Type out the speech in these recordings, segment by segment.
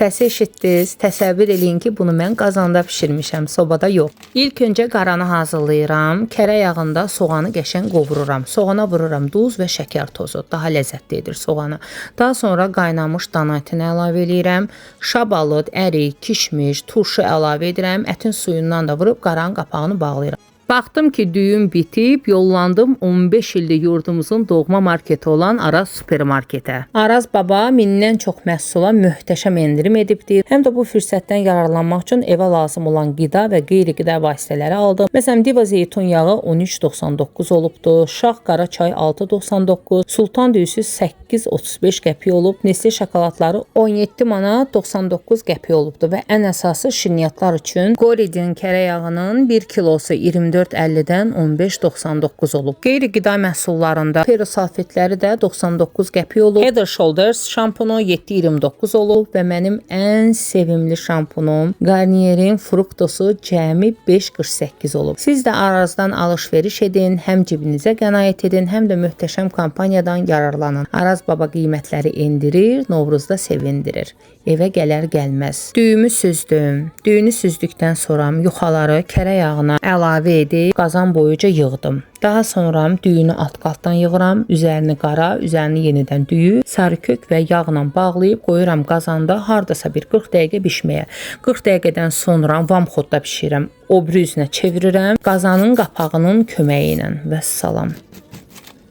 Səsi eşitdiniz. Təsəvvür eləyin ki, bunu mən qazanda bişirmişəm, sobada yox. İlk öncə qaranı hazırlayıram. Kərə yağında soğanı qəşəng qovururam. Soğana vururam duz və şəkər tozu. Daha ləzzətli edir soğanı. Daha sonra qaynamış dana etini əlavə edirəm. Şabalıd, ərik, kişmiş, turşu əlavə edirəm. Ətin suyundan da vurub qaranın qapağını bağlayıram. Baxdım ki, düyüm bitib, yollandım 15 ildir yurdumuzun doğma marketi olan Araz supermarketə. Araz baba mindən çox məhsula möhtəşəm endirim edibdir. Həm də bu fürsətdən yararlanmaq üçün evə lazım olan qida və qeyri-qida vasitələri aldım. Məsələn, Diva zeytun yağı 13.99 olubdu, şax qara çay 6.99, sultan düyüsü 8.35 qəpik olub, Nestle şokoladları 17 manat 99 qəpik olubdu və ən əsası şirniyyatlar üçün Goridin kərə yağının 1 kilosu 24.50-dən 15.99 olub. Qeyri-qida məhsullarında Pero salfetləri də 99 qəpik olub. Head & Shoulders şampunu 7.29 olub və mənim ən sevimli şampunum Garnier'in Fructosu cəmi 5.48 olub. Siz də Arazdan alış-veriş edin, həm cibinizə qənaət edin, həm də möhtəşəm kampaniyadan yararlanın. Araz baba qiymətləri endirir, Novruzda sevindirir. Evə gələr gəlməz. Düyümü süzdüm. Düyünü süzdükdən sonra yuxaları kərə yağına əlavə edib qazan boyuca yığdım. Daha sonra düyünü alt-qaltdan yığıram, üzərini qara, üzərini yenidən düyü, sarı kök və yağla bağlayıb qoyuram qazanda hardasa bir 40 dəqiqə bişməyə. 40 dəqiqədən sonra vamxodda bişirirəm. O biri üzünə çevirirəm qazanın qapağının köməyi ilə. Vəssalam.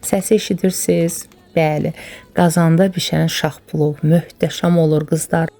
Səsi eşidirsiniz? Bəli, qazanda bişən şax plov möhtəşəm olur qızlar.